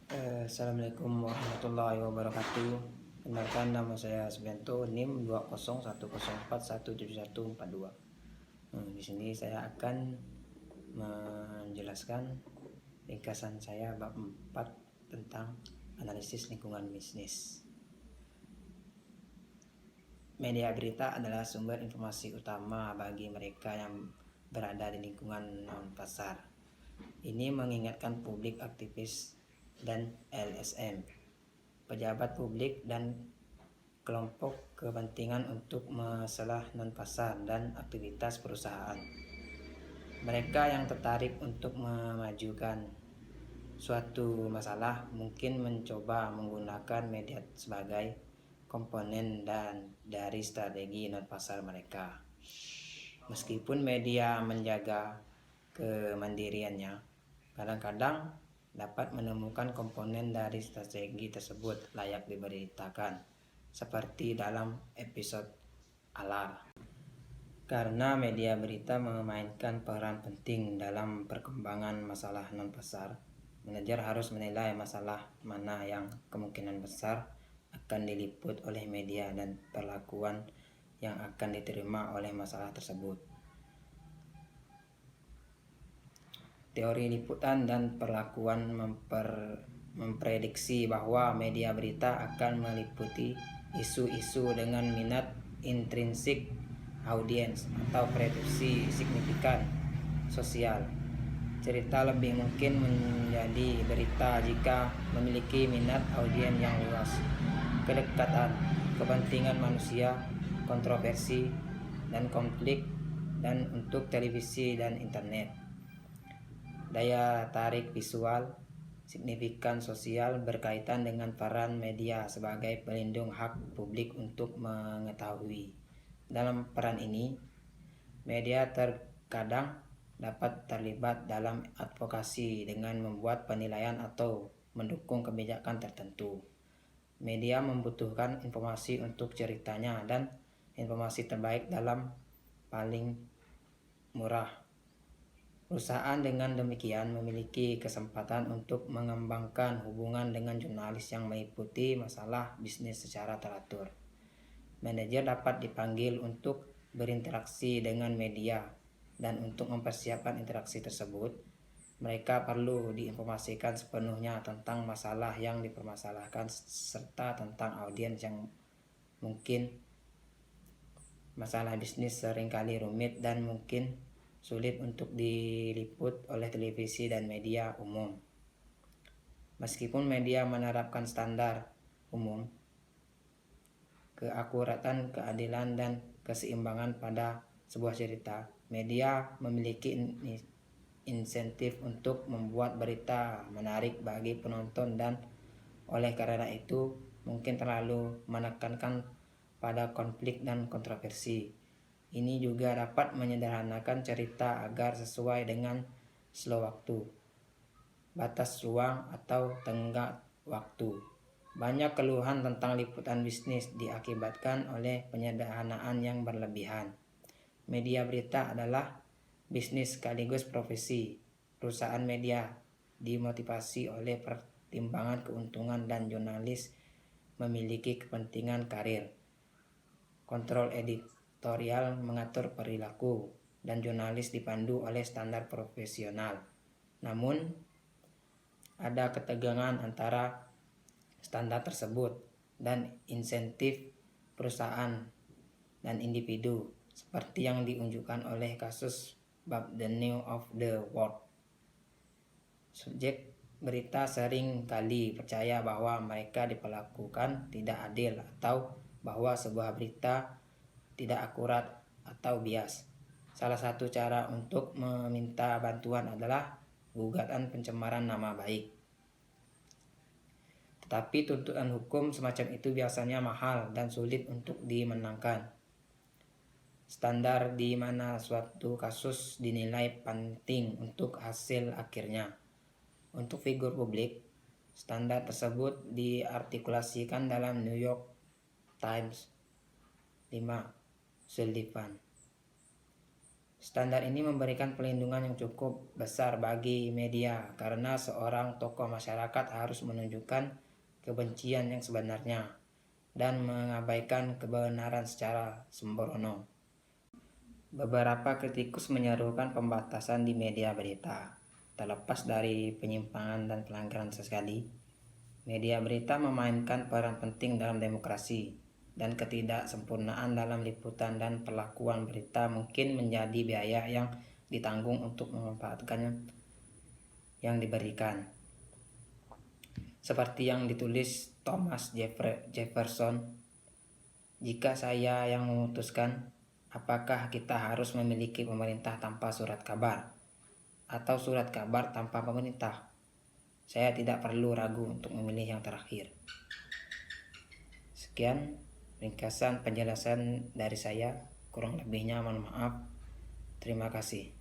Assalamualaikum warahmatullahi wabarakatuh. Kenalkan, nama saya Asbianto, NIM 20104174142. Di sini saya akan menjelaskan ringkasan saya bab 4 tentang analisis lingkungan bisnis. Media berita adalah sumber informasi utama bagi mereka yang berada di lingkungan non-pasar. Ini mengingatkan publik, aktivis, dan LSM, pejabat publik, dan kelompok kepentingan untuk masalah non-pasar dan aktivitas perusahaan. Mereka yang tertarik untuk memajukan suatu masalah mungkin mencoba menggunakan media sebagai komponen dan dari strategi non-pasar mereka. Meskipun media menjaga kemandiriannya, kadang-kadang dapat menemukan komponen dari strategi tersebut layak diberitakan, seperti dalam episode Alar. Karena media berita memainkan peran penting dalam perkembangan masalah non-pasar, manajer harus menilai masalah mana yang kemungkinan besar akan diliput oleh media dan perlakuan yang akan diterima oleh masalah tersebut. Teori liputan dan perlakuan memprediksi bahwa media berita akan meliputi isu-isu dengan minat intrinsik audiens atau prediksi signifikan sosial. Cerita lebih mungkin menjadi berita jika memiliki minat audiens yang luas, kedekatan, kepentingan manusia, kontroversi, dan konflik, dan untuk televisi dan internet. Daya tarik visual, signifikan sosial berkaitan dengan peran media sebagai pelindung hak publik untuk mengetahui. Dalam peran ini, media terkadang dapat terlibat dalam advokasi dengan membuat penilaian atau mendukung kebijakan tertentu. Media membutuhkan informasi untuk ceritanya dan informasi terbaik dalam paling murah. Perusahaan dengan demikian memiliki kesempatan untuk mengembangkan hubungan dengan jurnalis yang meliputi masalah bisnis secara teratur. Manajer dapat dipanggil untuk berinteraksi dengan media, dan untuk mempersiapkan interaksi tersebut, mereka perlu diinformasikan sepenuhnya tentang masalah yang dipermasalahkan serta tentang audiens yang mungkin. Masalah bisnis seringkali rumit dan mungkin sulit untuk diliput oleh televisi dan media umum. Meskipun media menerapkan standar umum, keakuratan, keadilan, dan keseimbangan pada sebuah cerita, media memiliki insentif untuk membuat berita menarik bagi penonton, dan oleh karena itu mungkin terlalu menekankan pada konflik dan kontroversi. Ini juga dapat menyederhanakan cerita agar sesuai dengan slow waktu, batas ruang, atau tenggat waktu. Banyak keluhan tentang liputan bisnis diakibatkan oleh penyederhanaan yang berlebihan. Media berita adalah bisnis sekaligus profesi. Perusahaan media dimotivasi oleh pertimbangan keuntungan, dan jurnalis memiliki kepentingan karir. Kontrol editorial mengatur perilaku, dan jurnalis dipandu oleh standar profesional. Namun, ada ketegangan antara standar tersebut dan insentif perusahaan dan individu, seperti yang diunjukkan oleh kasus bab The News of the World. Subjek berita sering kali percaya bahwa mereka diperlakukan tidak adil, atau bahwa sebuah berita tidak akurat atau bias. Salah satu cara untuk meminta bantuan adalah gugatan pencemaran nama baik. Tetapi tuntutan hukum semacam itu biasanya mahal dan sulit untuk dimenangkan. Standar di mana suatu kasus dinilai penting untuk hasil akhirnya. Untuk figur publik, standar tersebut diartikulasikan dalam New York Times 5. Sullivan. Standar ini memberikan pelindungan yang cukup besar bagi media karena seorang tokoh masyarakat harus menunjukkan kebencian yang sebenarnya dan mengabaikan kebenaran secara sembrono. Beberapa kritikus menyerukan pembatasan di media berita. Terlepas dari penyimpangan dan pelanggaran sesekali, media berita memainkan peran penting dalam demokrasi, dan ketidaksempurnaan dalam liputan dan perlakuan berita mungkin menjadi biaya yang ditanggung untuk memanfaatkan yang diberikan. Seperti yang ditulis Thomas Jefferson, jika saya yang memutuskan apakah kita harus memiliki pemerintah tanpa surat kabar atau surat kabar tanpa pemerintah, saya tidak perlu ragu untuk memilih yang terakhir. Sekian ringkasan penjelasan dari saya, kurang lebihnya mohon maaf. Terima kasih.